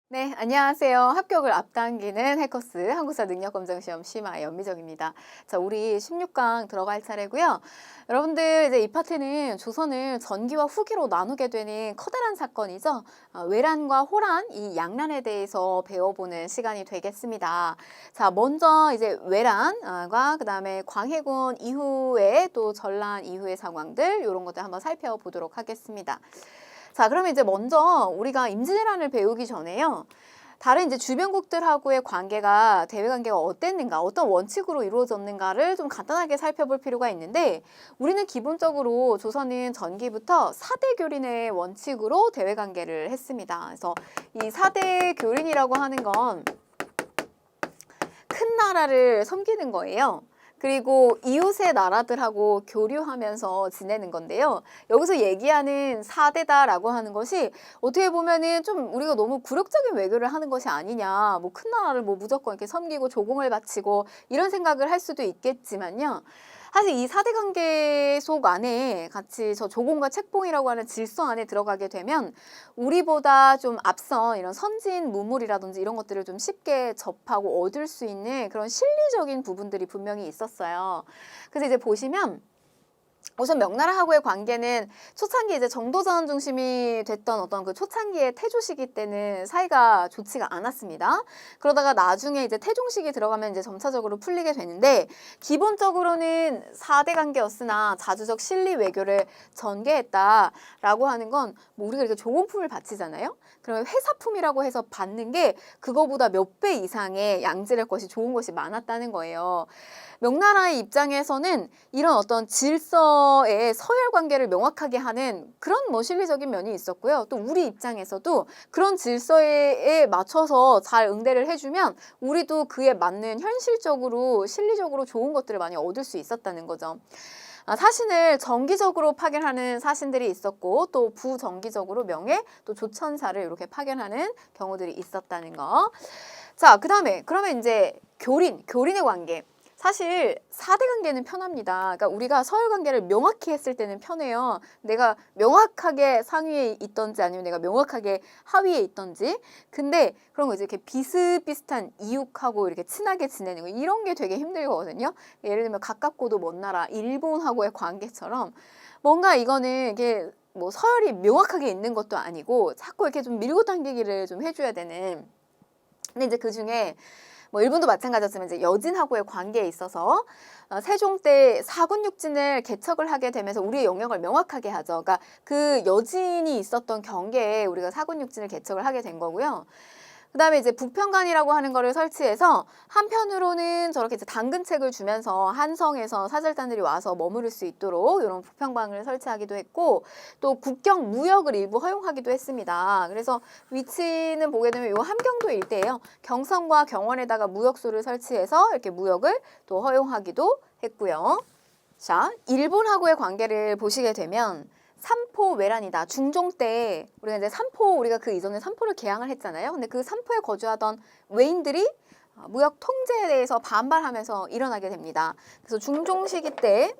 네, 안녕하세요. 합격을 앞당기는 해커스 한국사 능력검정시험 심화 연미정입니다. 자, 우리 16강 들어갈 차례고요. 여러분들 이제 이 파트는 조선을 전기와 후기로 나누게 되는 커다란 사건이죠. 외란과 호란, 이 양란에 대해서 배워보는 시간이 되겠습니다. 자, 먼저 이제 외란과 그다음에 광해군 이후에 또 전란 이후의 상황들 이런 것들 한번 살펴보도록 하겠습니다. 자, 그러면 이제 먼저 우리가 임진왜란을 배우기 전에요. 다른 이제 주변국들하고의 관계가 대외 관계가 어땠는가, 어떤 원칙으로 이루어졌는가를 좀 간단하게 살펴볼 필요가 있는데 우리는 기본적으로 조선은 전기부터 사대 교린의 원칙으로 대외 관계를 했습니다. 그래서 이 사대 교린이라고 하는 건 큰 나라를 섬기는 거예요. 그리고 이웃의 나라들하고 교류하면서 지내는 건데요. 여기서 얘기하는 사대다라고 하는 것이 어떻게 보면은 좀 우리가 너무 굴욕적인 외교를 하는 것이 아니냐. 뭐 큰 나라를 뭐 무조건 이렇게 섬기고 조공을 바치고 이런 생각을 할 수도 있겠지만요. 사실 이 사대 관계 속 안에 같이 저 조공과 책봉이라고 하는 질서 안에 들어가게 되면 우리보다 좀 앞선 이런 선진 문물이라든지 이런 것들을 좀 쉽게 접하고 얻을 수 있는 그런 실리적인 부분들이 분명히 있었어요. 그래서 이제 보시면 우선 명나라하고의 관계는 초창기 이제 정도전 중심이 됐던 어떤 그 초창기의 태조 시기 때는 사이가 좋지가 않았습니다. 그러다가 나중에 이제 태종 시기 들어가면 이제 점차적으로 풀리게 되는데 기본적으로는 4대 관계였으나 자주적 실리 외교를 전개했다라고 하는 건 뭐 우리가 이렇게 조공품을 바치잖아요. 그러면 회사품이라고 해서 받는 게 그거보다 몇 배 이상의 양질의 것이 좋은 것이 많았다는 거예요. 명나라의 입장에서는 이런 어떤 질서의 서열 관계를 명확하게 하는 그런 뭐 실리적인 면이 있었고요. 또 우리 입장에서도 그런 질서에 맞춰서 잘 응대를 해주면 우리도 그에 맞는 현실적으로 실리적으로 좋은 것들을 많이 얻을 수 있었다는 거죠. 사신을 정기적으로 파견하는 사신들이 있었고 또 부정기적으로 명예 또 조천사를 이렇게 파견하는 경우들이 있었다는 거. 자, 그다음에 그러면 이제 교린의 관계. 사실 4대 관계는 편합니다. 그러니까 우리가 서열 관계를 명확히 했을 때는 편해요. 내가 명확하게 상위에 있던지 아니면 내가 명확하게 하위에 있던지. 근데 그런 거 이제 이렇게 비슷비슷한 이웃하고 이렇게 친하게 지내는 거 이런 게 되게 힘들거든요. 예를 들면 가깝고도 먼 나라 일본하고의 관계처럼 뭔가 이거는 이게 뭐 서열이 명확하게 있는 것도 아니고 자꾸 이렇게 좀 밀고 당기기를 좀 해줘야 되는. 근데 이제 그 중에 뭐 일본도 마찬가지였지만 이제 여진하고의 관계에 있어서 세종 때 사군육진을 개척을 하게 되면서 우리의 영역을 명확하게 하죠. 그러니까 그 여진이 있었던 경계에 우리가 사군육진을 개척을 하게 된 거고요. 그다음에 이제 부평관이라고 하는 거를 설치해서 한편으로는 저렇게 이제 당근책을 주면서 한성에서 사절단들이 와서 머무를 수 있도록 이런 부평방을 설치하기도 했고 또 국경 무역을 일부 허용하기도 했습니다. 그래서 위치는 보게 되면 요 함경도 일대예요. 경성과 경원에다가 무역소를 설치해서 이렇게 무역을 또 허용하기도 했고요. 자, 일본하고의 관계를 보시게 되면 삼포 외란이다. 중종 때 우리가 이제 삼포 우리가 그 이전에 삼포를 개항을 했잖아요. 근데 그 삼포에 거주하던 외인들이 무역 통제에 대해서 반발하면서 일어나게 됩니다. 그래서 중종 시기 때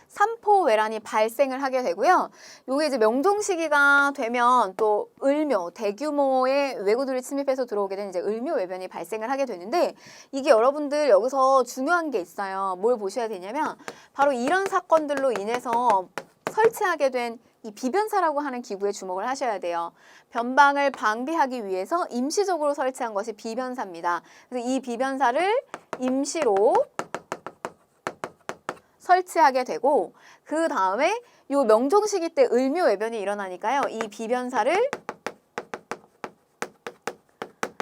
삼포 외란이 발생을 하게 되고요. 요게 이제 명종 시기가 되면 또 을묘, 대규모의 왜구들이 침입해서 들어오게 된 이제 을묘 외변이 발생을 하게 되는데 이게 여러분들 여기서 중요한 게 있어요. 뭘 보셔야 되냐면 바로 이런 사건들로 인해서 설치하게 된 이 비변사라고 하는 기구에 주목을 하셔야 돼요. 변방을 방비하기 위해서 임시적으로 설치한 것이 비변사입니다. 그래서 이 비변사를 임시로 설치하게 되고 그 다음에 요 명종 시기 때 을묘외변이 일어나니까요. 이 비변사를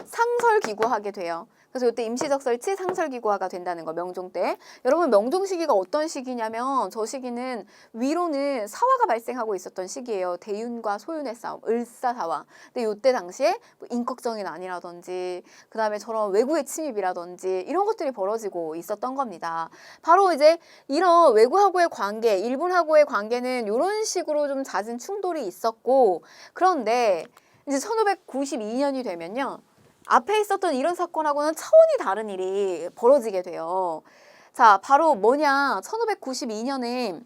상설기구하게 돼요. 그래서 이때 임시적 설치 상설기구화가 된다는 거 명종 때. 여러분 명종 시기가 어떤 시기냐면 저 시기는 위로는 사화가 발생하고 있었던 시기예요. 대윤과 소윤의 싸움, 을사사화. 근데 이때 당시에 뭐 인걱정이 난이라든지 그다음에 저런 외구의 침입이라든지 이런 것들이 벌어지고 있었던 겁니다. 바로 이제 이런 외구하고의 관계, 일본하고의 관계는 이런 식으로 좀 잦은 충돌이 있었고 그런데 이제 1592년이 되면요. 앞에 있었던 이런 사건하고는 차원이 다른 일이 벌어지게 돼요. 자, 바로 뭐냐. 1592년에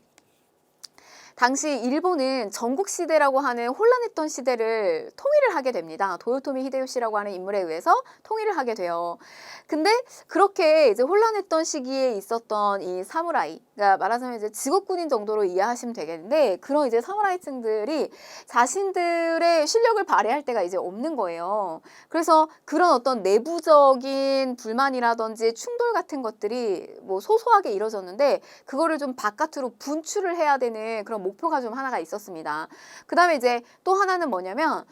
당시 일본은 전국시대라고 하는 혼란했던 시대를 통일을 하게 됩니다. 도요토미 히데요시라고 하는 인물에 의해서 통일을 하게 돼요. 근데 그렇게 이제 혼란했던 시기에 있었던 이 사무라이, 그러니까 말하자면 이제 직업군인 정도로 이해하시면 되겠는데, 그런 이제 사무라이층들이 자신들의 실력을 발휘할 때가 이제 없는 거예요. 그래서 그런 어떤 내부적인 불만이라든지 충돌 같은 것들이 뭐 소소하게 이뤄졌는데, 그거를 좀 바깥으로 분출을 해야 되는 그런 목표가 좀 하나가 있었습니다. 그 다음에 이제 또 하나는 뭐냐면,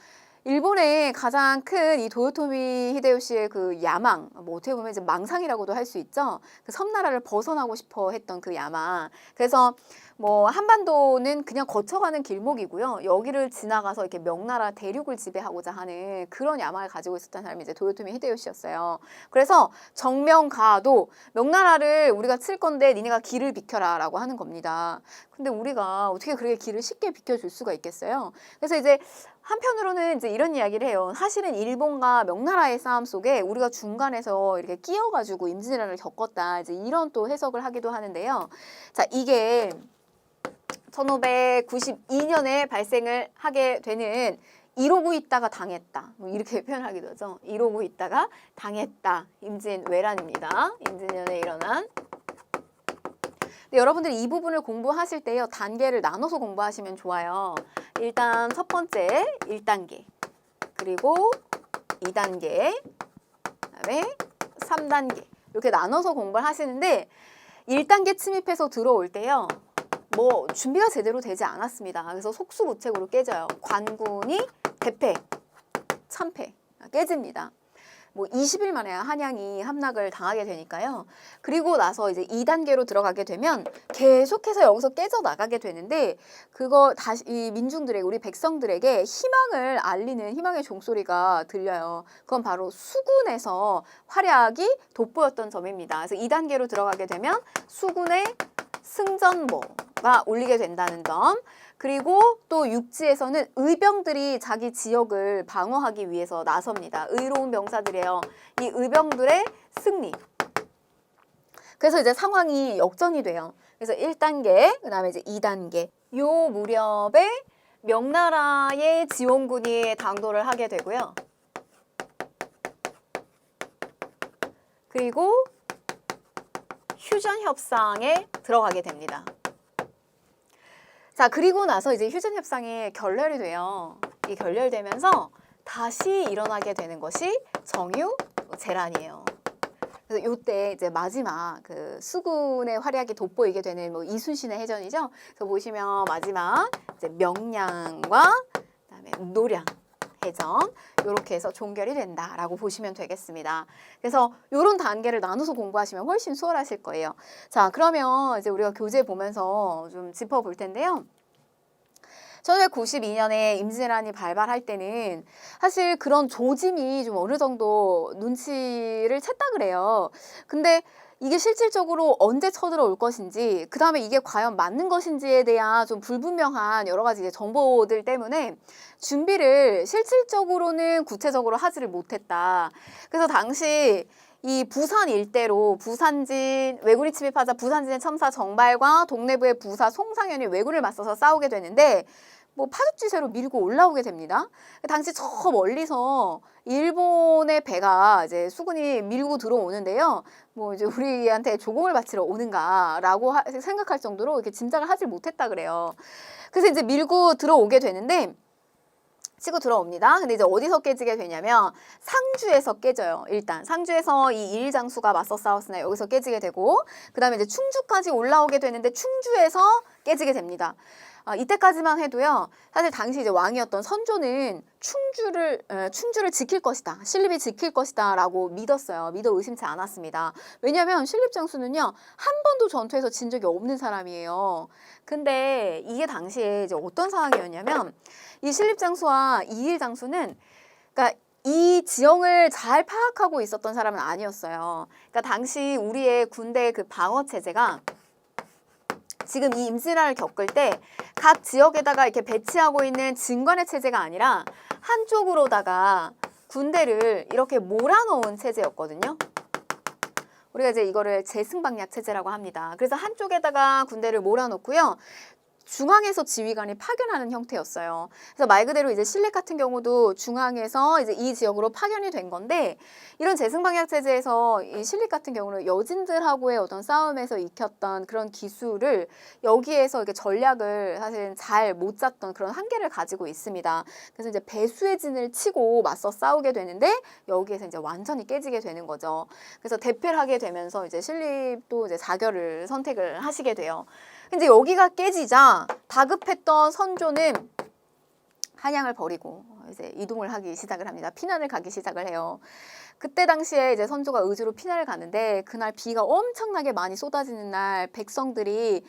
일본의 가장 큰 이 도요토미 히데요시의 그 야망, 뭐 어떻게 보면 이제 망상이라고도 할 수 있죠. 그 섬나라를 벗어나고 싶어 했던 그 야망. 그래서 뭐 한반도는 그냥 거쳐가는 길목이고요. 여기를 지나가서 이렇게 명나라 대륙을 지배하고자 하는 그런 야망을 가지고 있었던 사람이 이제 도요토미 히데요시였어요. 그래서 정명가도 명나라를 우리가 칠 건데 니네가 길을 비켜라라고 하는 겁니다. 근데 우리가 어떻게 그렇게 길을 쉽게 비켜줄 수가 있겠어요? 그래서 이제 한편으로는 이제 이런 이야기를 해요. 사실은 일본과 명나라의 싸움 속에 우리가 중간에서 이렇게 끼어가지고 임진왜란을 겪었다. 이제 이런 또 해석을 하기도 하는데요. 자, 이게 1592년에 발생을 하게 되는 이러고 있다가 당했다. 뭐 이렇게 표현하기도 하죠. 이러고 있다가 당했다. 임진왜란입니다. 임진년에 일어난. 근데 여러분들이 이 부분을 공부하실 때요, 단계를 나눠서 공부하시면 좋아요. 일단 첫 번째 1단계, 그리고 2단계, 그다음에 3단계 이렇게 나눠서 공부를 하시는데, 1단계 침입해서 들어올 때요, 뭐 준비가 제대로 되지 않았습니다. 그래서 속수무책으로 깨져요. 관군이 대패, 참패, 깨집니다. 뭐 20일 만에 한양이 함락을 당하게 되니까요. 그리고 나서 이제 2단계로 들어가게 되면 계속해서 여기서 깨져 나가게 되는데, 그거 다시 이 민중들에게, 우리 백성들에게 희망을 알리는 희망의 종소리가 들려요. 그건 바로 수군에서 활약이 돋보였던 점입니다. 그래서 2단계로 들어가게 되면 수군의 승전보가 울리게 된다는 점, 그리고 또 육지에서는 의병들이 자기 지역을 방어하기 위해서 나섭니다. 의로운 병사들이에요. 이 의병들의 승리. 그래서 이제 상황이 역전이 돼요. 그래서 1단계, 그 다음에 이제 2단계. 요 무렵에 명나라의 지원군이 당도를 하게 되고요. 그리고 휴전협상에 들어가게 됩니다. 자, 그리고 나서 이제 휴전협상이 결렬이 돼요. 이 결렬되면서 다시 일어나게 되는 것이 정유재란이에요. 그래서 이때 이제 마지막 그 수군의 활약이 돋보이게 되는 뭐 이순신의 해전이죠. 그래서 보시면 마지막 이제 명량과 그다음에 노량 해전, 이렇게 해서 종결이 된다라고 보시면 되겠습니다. 그래서 이런 단계를 나눠서 공부하시면 훨씬 수월하실 거예요. 자, 그러면 이제 우리가 교재 보면서 좀 짚어볼 텐데요. 1992년에 임진왜란이 발발할 때는 사실 그런 조짐이 좀 어느 정도 눈치를 챘다 그래요. 근데 이게 실질적으로 언제 쳐들어올 것인지, 그 다음에 이게 과연 맞는 것인지에 대한 좀 불분명한 여러 가지 이제 정보들 때문에 준비를 실질적으로는 구체적으로 하지를 못했다. 그래서 당시 이 부산 일대로 부산진 왜군이 침입하자 부산진의 첨사 정발과 동래부의 부사 송상현이 왜군을 맞서서 싸우게 되는데, 뭐 파죽지세로 밀고 올라오게 됩니다. 당시 저 멀리서 일본의 배가 이제 수군이 밀고 들어오는데요. 뭐 이제 우리한테 조공을 바치러 오는가라고 생각할 정도로 이렇게 짐작을 하지 못했다 그래요. 그래서 이제 밀고 들어오게 되는데, 치고 들어옵니다. 근데 이제 어디서 깨지게 되냐면 상주에서 깨져요. 일단 상주에서 이 이일장수가 맞서 싸웠으나 여기서 깨지게 되고, 그 다음에 이제 충주까지 올라오게 되는데 충주에서 깨지게 됩니다. 이때까지만 해도요, 사실 당시 이제 왕이었던 선조는 충주를 지킬 것이다, 신립이 지킬 것이다 라고 믿었어요. 믿어 의심치 않았습니다. 왜냐하면 신립 장수는요, 한 번도 전투에서 진 적이 없는 사람이에요. 근데 이게 당시에 이제 어떤 상황이었냐면, 이 신립 장수와 이일 장수는 그러니까 이 지형을 잘 파악하고 있었던 사람은 아니었어요. 그러니까 당시 우리의 군대 그 방어 체제가 지금 이 임진왜란을 겪을 때 각 지역에다가 이렇게 배치하고 있는 진관의 체제가 아니라 한쪽으로다가 군대를 이렇게 몰아넣은 체제였거든요. 우리가 이제 이거를 재승방약 체제라고 합니다. 그래서 한쪽에다가 군대를 몰아넣고요. 중앙에서 지휘관이 파견하는 형태였어요. 그래서 말 그대로 이제 실렉 같은 경우도 중앙에서 이제 이 지역으로 파견이 된 건데, 이런 재승방약 체제에서 이 실렉 같은 경우는 여진들하고의 어떤 싸움에서 익혔던 그런 기술을 여기에서 이렇게 전략을 사실은 잘 못 짰던 그런 한계를 가지고 있습니다. 그래서 이제 배수의 진을 치고 맞서 싸우게 되는데 여기에서 이제 완전히 깨지게 되는 거죠. 그래서 대패를 하게 되면서 이제 신립도 이제 자결을 선택을 하시게 돼요. 근데 여기가 깨지자 다급했던 선조는 한양을 버리고 이제 이동을 하기 시작을 합니다. 피난을 가기 시작을 해요. 그때 당시에 이제 선조가 의주로 피난을 가는데, 그날 비가 엄청나게 많이 쏟아지는 날 백성들이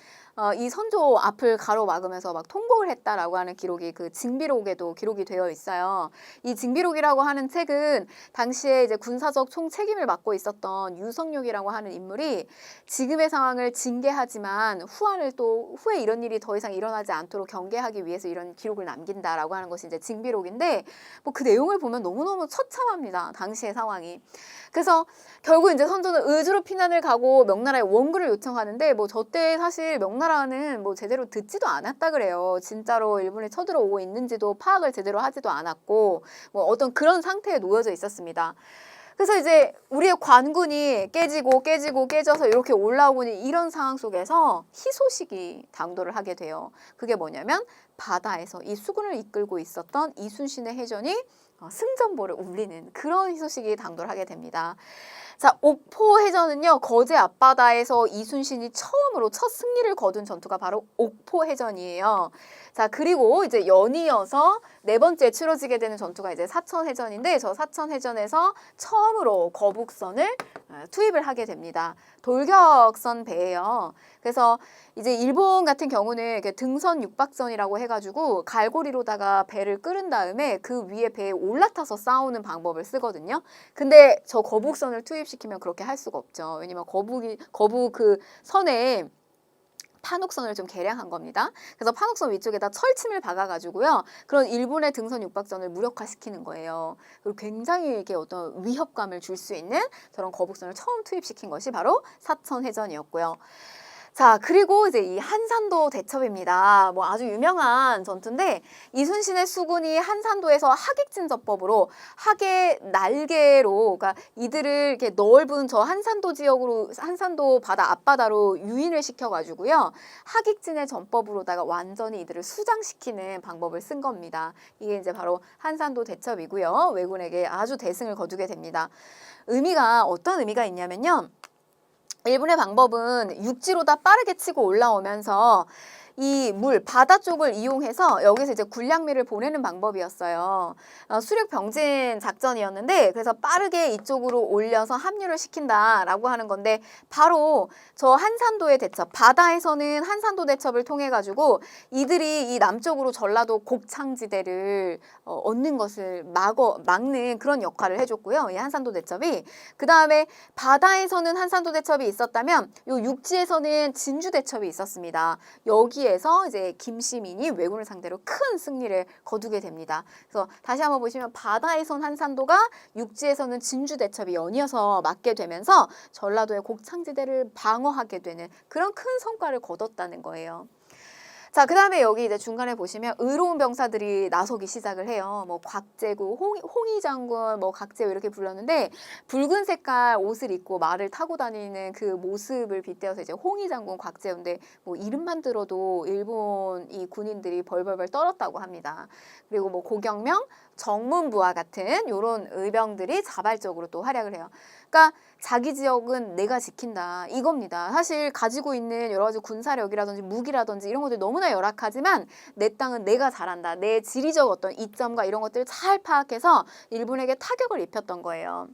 이 선조 앞을 가로막으면서 막 통곡을 했다라고 하는 기록이 그 징비록에도 기록이 되어 있어요. 이 징비록이라고 하는 책은 당시에 이제 군사적 총책임을 맡고 있었던 유성룡이라고 하는 인물이 지금의 상황을 징계하지만 후에 이런 일이 더 이상 일어나지 않도록 경계하기 위해서 이런 기록을 남긴다라고 하는 것이 이제 징비록인데, 뭐 그 내용을 보면 너무너무 처참합니다. 당시의 상황이. 그래서 결국 이제 선조는 의주로 피난을 가고 명나라에 원군을 요청하는데, 뭐 저 때 사실 명나라는 뭐 제대로 듣지도 않았다 그래요. 진짜로 일본이 쳐들어오고 있는지도 파악을 제대로 하지도 않았고, 뭐 어떤 그런 상태에 놓여져 있었습니다. 그래서 이제 우리의 관군이 깨져서 이렇게 올라오고 있는 이런 상황 속에서 희소식이 당도를 하게 돼요. 그게 뭐냐면 바다에서 이 수군을 이끌고 있었던 이순신의 해전이 승전보를 울리는 그런 희소식이 당도를 하게 됩니다. 자, 옥포해전은요, 거제 앞바다에서 이순신이 처음으로 첫 승리를 거둔 전투가 바로 옥포해전이에요. 자, 그리고 이제 연이어서 네 번째 치러지게 되는 전투가 이제 사천해전인데, 저 사천해전에서 처음으로 거북선을 투입을 하게 됩니다. 돌격선 배예요. 그래서 이제 일본 같은 경우는 이렇게 등선 육박선이라고 해가지고 갈고리로다가 배를 끓은 다음에 그 위에 배에 올라타서 싸우는 방법을 쓰거든요. 근데 저 거북선을 투입시키면 그렇게 할 수가 없죠. 왜냐면 거북 그 선에 판옥선을 좀 개량한 겁니다. 그래서 판옥선 위쪽에다 철침을 박아가지고요, 그런 일본의 등선 육박선을 무력화시키는 거예요. 그리고 굉장히 이렇게 어떤 위협감을 줄 수 있는 저런 거북선을 처음 투입시킨 것이 바로 사천해전이었고요. 자, 그리고 이제 이 한산도 대첩입니다. 뭐 아주 유명한 전투인데, 이순신의 수군이 한산도에서 하객진접법으로 하계 날개로, 그러니까 이들을 이렇게 넓은 저 한산도 지역으로, 한산도 바다 앞바다로 유인을 시켜가지고요, 하객진의 전법으로다가 완전히 이들을 수장시키는 방법을 쓴 겁니다. 이게 이제 바로 한산도 대첩이고요. 왜군에게 아주 대승을 거두게 됩니다. 의미가 어떤 의미가 있냐면요, 일본의 방법은 육지로다 빠르게 치고 올라오면서 이 바다 쪽을 이용해서 여기서 이제 군량미를 보내는 방법이었어요. 수륙 병진 작전이었는데, 그래서 빠르게 이쪽으로 올려서 합류를 시킨다라고 하는 건데, 바로 저 한산도의 대첩, 바다에서는 한산도 대첩을 통해 가지고 이들이 이 남쪽으로 전라도 곡창지대를 얻는 것을 막는 그런 역할을 해줬고요. 이 한산도 대첩이. 그 다음에 바다에서는 한산도 대첩이 있었다면 요 육지에서는 진주 대첩이 있었습니다. 여기에서 이제 김시민이 왜군을 상대로 큰 승리를 거두게 됩니다. 그래서 다시 한번 보시면 바다에선 한산도가, 육지에서는 진주 대첩이 연이어서 맞게 되면서 전라도의 곡창지대를 방어하게 되는 그런 큰 성과를 거뒀다는 거예요. 자, 그 다음에 여기 이제 중간에 보시면 의로운 병사들이 나서기 시작을 해요. 뭐 곽재구, 홍희 장군, 뭐 각재우 이렇게 불렀는데, 붉은 색깔 옷을 입고 말을 타고 다니는 그 모습을 빗대어서 이제 홍희 장군, 곽재우인데, 뭐 이름만 들어도 일본 이 군인들이 벌벌벌 떨었다고 합니다. 그리고 뭐 고경명, 정문부와 같은 요런 의병들이 자발적으로 또 활약을 해요. 그러니까 자기 지역은 내가 지킨다, 이겁니다. 사실 가지고 있는 여러 가지 군사력이라든지 무기라든지 이런 것들이 너무나 열악하지만 내 땅은 내가 잘한다, 내 지리적 어떤 이점과 이런 것들을 잘 파악해서 일본에게 타격을 입혔던 거예요.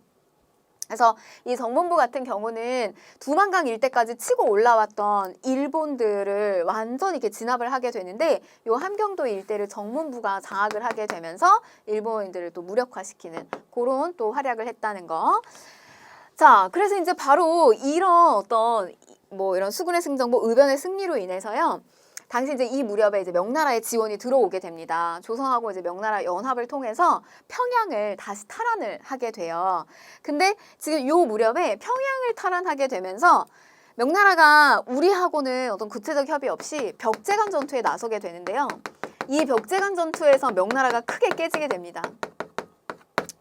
그래서 이 정문부 같은 경우는 두만강 일대까지 치고 올라왔던 일본들을 완전히 이렇게 진압을 하게 되는데, 요 함경도 일대를 정문부가 장악을 하게 되면서 일본인들을 또 무력화시키는 그런 또 활약을 했다는 거. 자, 그래서 이제 바로 이런 어떤 뭐 이런 수군의 승전보, 의변의 승리로 인해서요, 당시 이제 이 무렵에 이제 명나라의 지원이 들어오게 됩니다. 조선하고 이제 명나라 연합을 통해서 평양을 다시 탈환을 하게 돼요. 근데 지금 요 무렵에 평양을 탈환하게 되면서 명나라가 우리하고는 어떤 구체적 협의 없이 벽제간 전투에 나서게 되는데요. 이 벽제간 전투에서 명나라가 크게 깨지게 됩니다.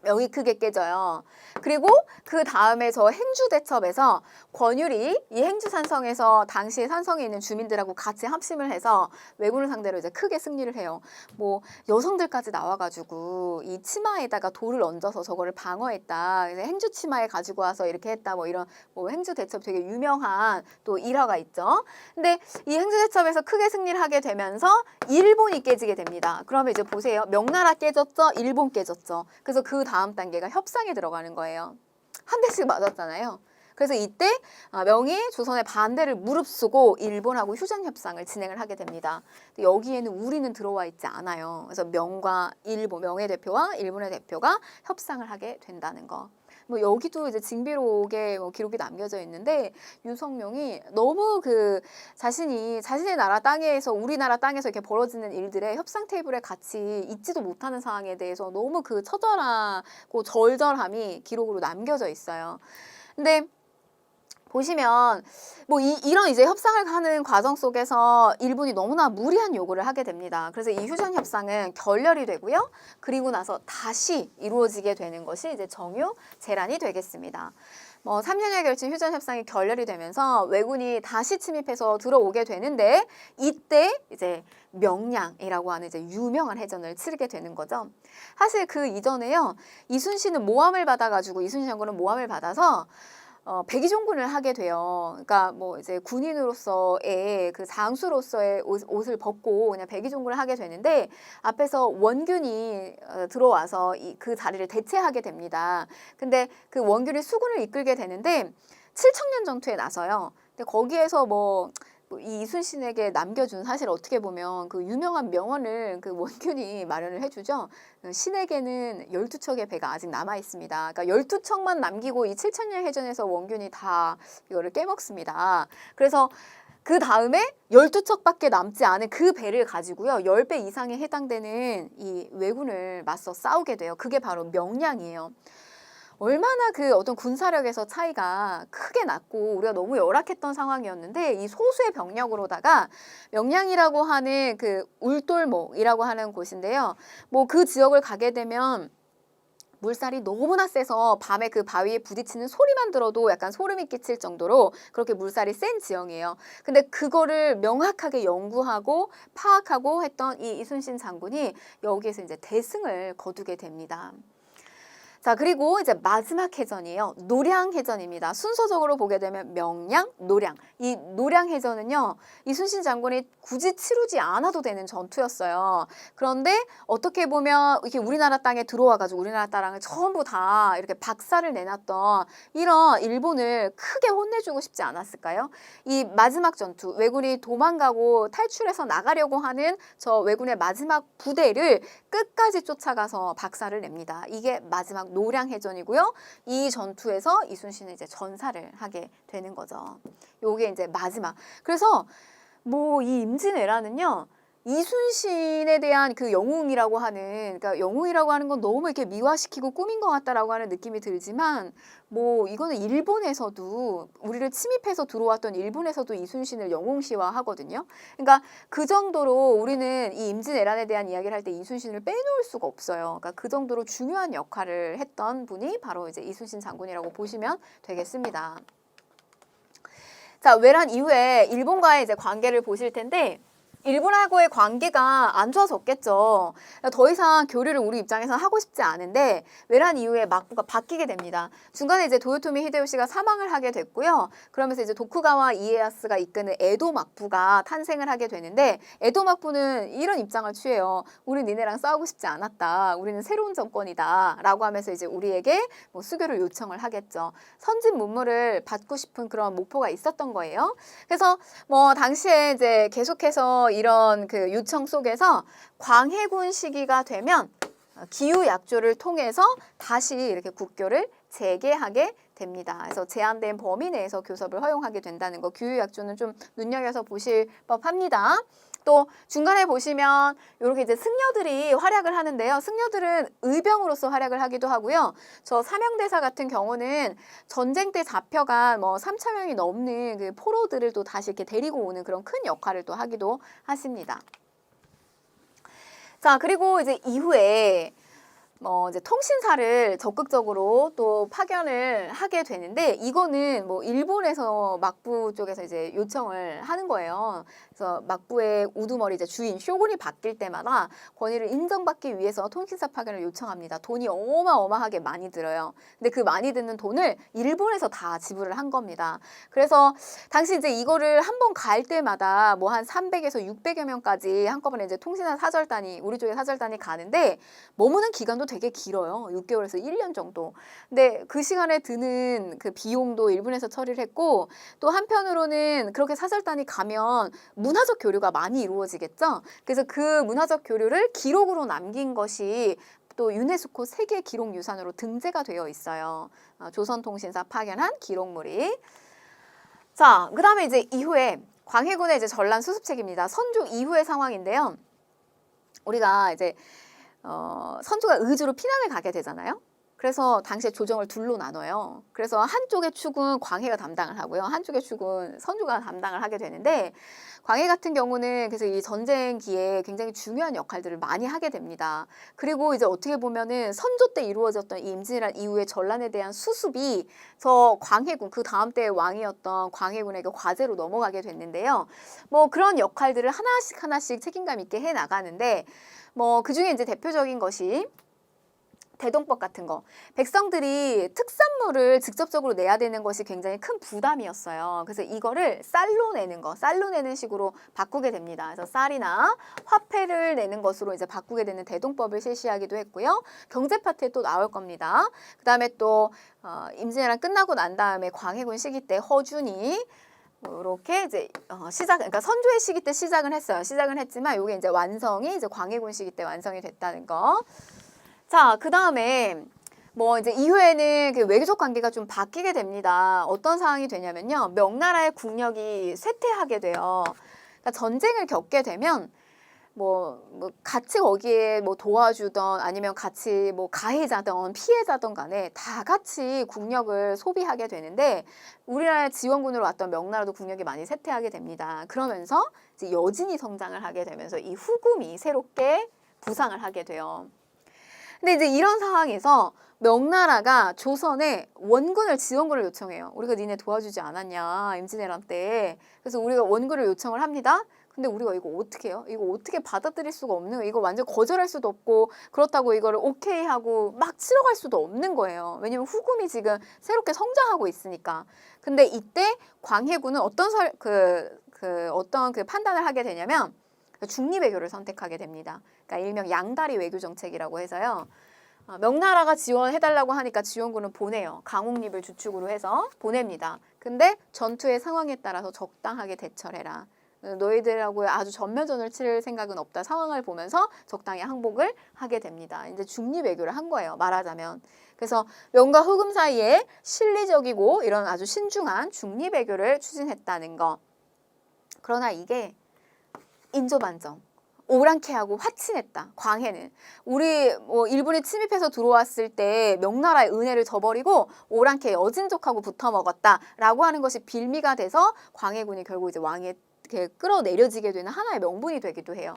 명이 크게 깨져요. 그리고 그 다음에 저 행주대첩에서 권율이 이 행주산성에서 당시에 산성에 있는 주민들하고 같이 합심을 해서 왜군을 상대로 이제 크게 승리를 해요. 뭐 여성들까지 나와가지고 이 치마에다가 돌을 얹어서 저거를 방어했다. 그래서 행주 치마에 가지고 와서 이렇게 했다. 뭐 이런 뭐 행주대첩 되게 유명한 또 일화가 있죠. 근데 이 행주대첩에서 크게 승리를 하게 되면서 일본이 깨지게 됩니다. 그러면 이제 보세요. 명나라 깨졌죠. 일본 깨졌죠. 그래서 그 다음 단계가 협상에 들어가는 거예요. 한 대씩 맞았잖아요. 그래서 이때 명이 조선의 반대를 무릅쓰고 일본하고 휴전협상을 진행을 하게 됩니다. 여기에는 우리는 들어와 있지 않아요. 그래서 명과 일본, 명의 대표와 일본의 대표가 협상을 하게 된다는 거. 뭐 여기도 이제 징비록에 뭐 기록이 남겨져 있는데 윤석명이 너무 그 자신의 나라 땅에서 우리나라 땅에서 이렇게 벌어지는 일들에 협상 테이블에 같이 있지도 못하는 상황에 대해서 너무 그 처절하고 절절함이 기록으로 남겨져 있어요. 근데 보시면 뭐 이런 이제 협상을 하는 과정 속에서 일본이 너무나 무리한 요구를 하게 됩니다. 그래서 이 휴전 협상은 결렬이 되고요. 그리고 나서 다시 이루어지게 되는 것이 이제 정유 제란이 되겠습니다. 뭐 3년에 걸친 휴전 협상이 결렬이 되면서 왜군이 다시 침입해서 들어오게 되는데 이때 이제 명량이라고 하는 이제 유명한 해전을 치르게 되는 거죠. 사실 그 이전에요. 이순신은 모함을 받아가지고 이순신 장군은 모함을 받아서 백의종군을 하게 돼요. 그러니까 뭐 이제 군인으로서의 그 장수로서의 옷을 벗고 그냥 백의종군을 하게 되는데 앞에서 원균이 들어와서 그 자리를 대체하게 됩니다. 근데 그 원균이 수군을 이끌게 되는데 칠청년 전투에 나서요. 근데 거기에서 이 이순신에게 남겨준 사실 어떻게 보면 그 유명한 명언을 그 원균이 마련을 해주죠. 신에게는 12척의 배가 아직 남아 있습니다. 그러니까 12척만 남기고 이 칠천년 해전에서 원균이 다 이거를 깨먹습니다. 그래서 그 다음에 12척밖에 남지 않은 그 배를 가지고요. 10배 이상에 해당되는 이 왜군을 맞서 싸우게 돼요. 그게 바로 명량이에요. 얼마나 그 어떤 군사력에서 차이가 크게 났고 우리가 너무 열악했던 상황이었는데 이 소수의 병력으로다가 명량이라고 하는 그 울돌목이라고 하는 곳인데요. 뭐 그 지역을 가게 되면 물살이 너무나 세서 밤에 그 바위에 부딪히는 소리만 들어도 약간 소름이 끼칠 정도로 그렇게 물살이 센 지형이에요. 근데 그거를 명확하게 연구하고 파악하고 했던 이 이순신 장군이 여기에서 이제 대승을 거두게 됩니다. 자, 그리고 이제 마지막 해전이에요. 노량해전입니다. 순서적으로 보게 되면 명량, 노량. 이 노량해전은요, 이순신 장군이 굳이 치르지 않아도 되는 전투였어요. 그런데 어떻게 보면 이렇게 우리나라 땅에 들어와가지고 우리나라 땅을 전부 다 이렇게 박살을 내놨던 이런 일본을 크게 혼내주고 싶지 않았을까요? 이 마지막 전투, 왜군이 도망가고 탈출해서 나가려고 하는 저 왜군의 마지막 부대를 끝까지 쫓아가서 박살을 냅니다. 이게 마지막 노량해전이고요. 이 전투에서 이순신은 이제 전사를 하게 되는 거죠. 요게 이제 마지막. 그래서 뭐 이 임진왜란은요. 이순신에 대한 그 영웅이라고 하는, 그러니까 영웅이라고 하는 건 너무 이렇게 미화시키고 꾸민 것 같다라고 하는 느낌이 들지만, 뭐 이거는 일본에서도 우리를 침입해서 들어왔던 일본에서도 이순신을 영웅시화하거든요. 그러니까 그 정도로 우리는 이 임진왜란에 대한 이야기를 할 때 이순신을 빼놓을 수가 없어요. 그러니까 그 정도로 중요한 역할을 했던 분이 바로 이제 이순신 장군이라고 보시면 되겠습니다. 자, 외란 이후에 일본과의 이제 관계를 보실 텐데. 일본하고의 관계가 안 좋아졌겠죠. 더 이상 교류를 우리 입장에서 하고 싶지 않은데 외란 이후에 막부가 바뀌게 됩니다. 중간에 이제 도요토미 히데요시가 사망을 하게 됐고요. 그러면서 이제 도쿠가와 이에야스가 이끄는 에도 막부가 탄생을 하게 되는데 에도 막부는 이런 입장을 취해요. 우리 니네랑 싸우고 싶지 않았다. 우리는 새로운 정권이다. 라고 하면서 이제 우리에게 뭐 수교를 요청을 하겠죠. 선진 문물을 받고 싶은 그런 목표가 있었던 거예요. 그래서 뭐 당시에 이제 계속해서 이런 그 요청 속에서 광해군 시기가 되면 기후약조를 통해서 다시 이렇게 국교를 재개하게 됩니다. 그래서 제한된 범위 내에서 교섭을 허용하게 된다는 거, 기후약조는 좀 눈여겨서 보실 법합니다. 또 중간에 보시면 이렇게 이제 승려들이 활약을 하는데요. 승려들은 의병으로서 활약을 하기도 하고요. 저 사명대사 같은 경우는 전쟁 때 잡혀간 뭐 3천 명이 넘는 그 포로들을 또 다시 이렇게 데리고 오는 그런 큰 역할을 또 하기도 하십니다. 자, 그리고 이제 이후에 이제 통신사를 적극적으로 또 파견을 하게 되는데, 이거는 뭐 일본에서 막부 쪽에서 이제 요청을 하는 거예요. 그래서 막부의 우두머리 이제 주인 쇼군이 바뀔 때마다 권위를 인정받기 위해서 통신사 파견을 요청합니다. 돈이 어마어마하게 많이 들어요. 근데 그 많이 드는 돈을 일본에서 다 지불을 한 겁니다. 그래서 당시 이제 이거를 한 번 갈 때마다 뭐 한 300에서 600여 명까지 한꺼번에 이제 통신사 사절단이, 우리 쪽의 사절단이 가는데 머무는 기간도 되게 길어요. 6개월에서 1년 정도. 근데 그 시간에 드는 그 비용도 일본에서 처리를 했고, 또 한편으로는 그렇게 사절단이 가면 문화적 교류가 많이 이루어지겠죠. 그래서 그 문화적 교류를 기록으로 남긴 것이 또 유네스코 세계 기록 유산으로 등재가 되어 있어요. 조선통신사 파견한 기록물이. 자, 그다음에 이제 이후에 광해군의 이제 전란 수습책입니다. 선조 이후의 상황인데요. 우리가 이제 선조가 의주로 피난을 가게 되잖아요. 그래서 당시에 조정을 둘로 나눠요. 그래서 한쪽의 축은 광해가 담당을 하고요. 한쪽의 축은 선조가 담당을 하게 되는데, 광해 같은 경우는 그래서 이 전쟁기에 굉장히 중요한 역할들을 많이 하게 됩니다. 그리고 이제 어떻게 보면은 선조 때 이루어졌던 이 임진왜란 이후의 전란에 대한 수습이 저 광해군, 그 다음 때의 왕이었던 광해군에게 과제로 넘어가게 됐는데요. 뭐 그런 역할들을 하나씩 하나씩 책임감 있게 해 나가는데, 뭐 그중에 이제 대표적인 것이 대동법 같은 거. 백성들이 특산물을 직접적으로 내야 되는 것이 굉장히 큰 부담이었어요. 그래서 이거를 쌀로 내는 거, 쌀로 내는 식으로 바꾸게 됩니다. 그래서 쌀이나 화폐를 내는 것으로 이제 바꾸게 되는 대동법을 실시하기도 했고요. 경제 파트에 또 나올 겁니다. 그 다음에 또 임진왜란 끝나고 난 다음에 광해군 시기 때 허준이 이렇게 이제 그러니까 선조의 시기 때 시작을 했어요. 시작은 했지만 이게 이제 완성이 이제 광해군 시기 때 완성이 됐다는 거. 자, 그 다음에 뭐 이제 이후에는 그 외교적 관계가 좀 바뀌게 됩니다. 어떤 상황이 되냐면요. 명나라의 국력이 쇠퇴하게 돼요. 그러니까 전쟁을 겪게 되면 뭐 같이 거기에 뭐 도와주던 아니면 같이 뭐 가해자든 피해자든 간에 다 같이 국력을 소비하게 되는데, 우리나라의 지원군으로 왔던 명나라도 국력이 많이 쇠퇴하게 됩니다. 그러면서 이제 여진이 성장을 하게 되면서 이 후금이 새롭게 부상을 하게 돼요. 근데 이제 이런 상황에서 명나라가 조선에 원군을, 지원군을 요청해요. 우리가 니네 도와주지 않았냐, 임진왜란 때. 그래서 우리가 원군을 요청을 합니다. 근데 우리가 이거 어떻게 해요? 이거 어떻게 받아들일 수가 없는 거예요. 이거 완전 거절할 수도 없고, 그렇다고 이거를 오케이 하고 막 치러 갈 수도 없는 거예요. 왜냐면 후금이 지금 새롭게 성장하고 있으니까. 근데 이때 광해군은 어떤 판단을 하게 되냐면 중립외교를 선택하게 됩니다. 그러니까 일명 양다리 외교 정책이라고 해서요. 명나라가 지원해달라고 하니까 지원군은 보내요. 강옥립을 주축으로 해서 보냅니다. 근데 전투의 상황에 따라서 적당하게 대처해라. 너희들하고 아주 전면전을 칠 생각은 없다. 상황을 보면서 적당히 항복을 하게 됩니다. 이제 중립외교를 한 거예요. 말하자면. 그래서 명과 후금 사이에 실리적이고 이런 아주 신중한 중립외교를 추진했다는 거. 그러나 이게 인조반정, 오랑캐하고 화친했다. 광해는 우리 일본이 침입해서 들어왔을 때 명나라의 은혜를 저버리고 오랑캐 여진족하고 붙어먹었다라고 하는 것이 빌미가 돼서 광해군이 결국 이제 왕에 끌어내려지게 되는 하나의 명분이 되기도 해요.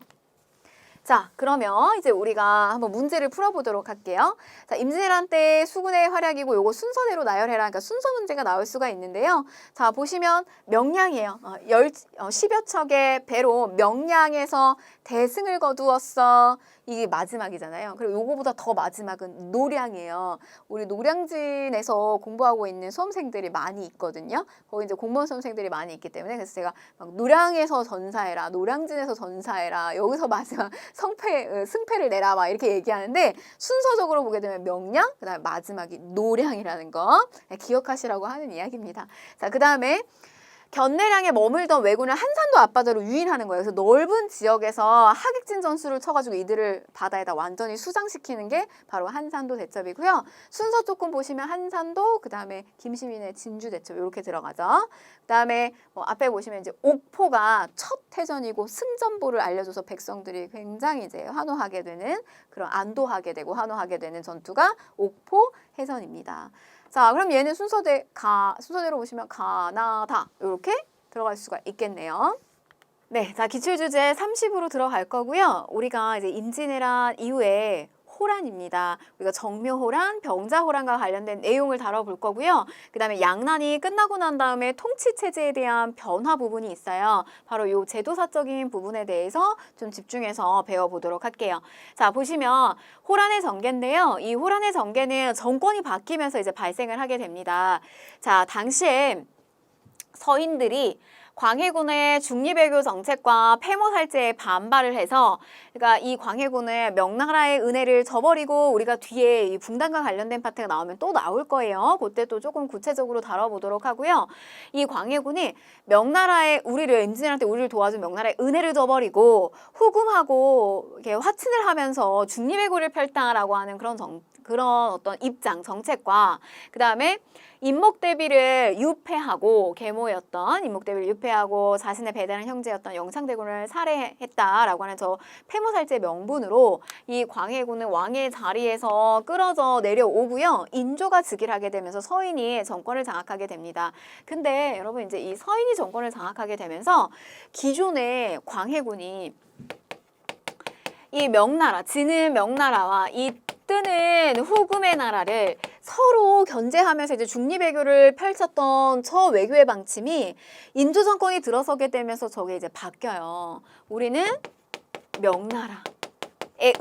자, 그러면 이제 우리가 한번 문제를 풀어보도록 할게요. 자, 임진왜란 때 수군의 활약이고 요거 순서대로 나열해라. 그러니까 순서 문제가 나올 수가 있는데요. 자, 보시면 명량이에요. 10여 척의 배로 명량에서 대승을 거두었어. 이게 마지막이잖아요. 그리고 요거보다 더 마지막은 노량이에요. 우리 노량진에서 공부하고 있는 수험생들이 많이 있거든요. 거기 이제 공무원 수험생들이 많이 있기 때문에 그래서 제가 막 노량에서 전사해라, 노량진에서 전사해라, 여기서 마지막 승패를 내라 막 이렇게 얘기하는데, 순서적으로 보게 되면 명량, 그다음에 마지막이 노량이라는 거 기억하시라고 하는 이야기입니다. 자, 그다음에 견내량에 머물던 왜군을 한산도 앞바다로 유인하는 거예요. 그래서 넓은 지역에서 하객진 전술을 쳐가지고 이들을 바다에다 완전히 수장시키는 게 바로 한산도 대첩이고요. 순서 조금 보시면 한산도, 그 다음에 김시민의 진주 대첩 이렇게 들어가죠. 그 다음에 뭐 앞에 보시면 이제 옥포가 첫 해전이고 승전보를 알려줘서 백성들이 굉장히 이제 환호하게 되는, 그런 안도하게 되고 환호하게 되는 전투가 옥포 해전입니다. 자, 그럼 얘는 순서대로 보시면 가나다 이렇게 들어갈 수가 있겠네요. 네, 자, 기출주제 30으로 들어갈 거고요. 우리가 이제 임진왜란 이후에 호란입니다. 우리가 정묘호란, 병자호란과 관련된 내용을 다뤄볼 거고요. 그 다음에 양난이 끝나고 난 다음에 통치체제에 대한 변화 부분이 있어요. 바로 이 제도사적인 부분에 대해서 좀 집중해서 배워보도록 할게요. 자, 보시면 호란의 전개인데요. 이 호란의 전개는 정권이 바뀌면서 이제 발생을 하게 됩니다. 자, 당시에 서인들이 광해군의 중립외교 정책과 폐모살제에 반발을 해서, 그러니까 이 광해군은 명나라의 은혜를 저버리고, 우리가 뒤에 이 붕단과 관련된 파트가 나오면 또 나올 거예요. 그때 또 조금 구체적으로 다뤄보도록 하고요. 이 광해군이 명나라의 임진왜란 때 우리를 도와준 명나라의 은혜를 저버리고 후금하고 이렇게 화친을 하면서 중립외교를 펼다라고 하는 그런 어떤 입장, 정책과, 그 다음에 인목대비를 유폐하고, 계모였던 인목대비를 유폐하고 자신의 배다른 형제였던 영창대군을 살해했다라고 하는 저 폐모살제 명분으로 이 광해군은 왕의 자리에서 끌어져 내려오고요. 인조가 즉위를 하게 되면서 서인이 정권을 장악하게 됩니다. 근데 여러분, 이제 이 서인이 정권을 장악하게 되면서 기존의 광해군이 이 명나라, 지는 명나라와 이 뜨는 후금의 나라를 서로 견제하면서 이제 중립외교를 펼쳤던 저 외교의 방침이 인조 정권이 들어서게 되면서 저게 이제 바뀌어요. 우리는 명나라의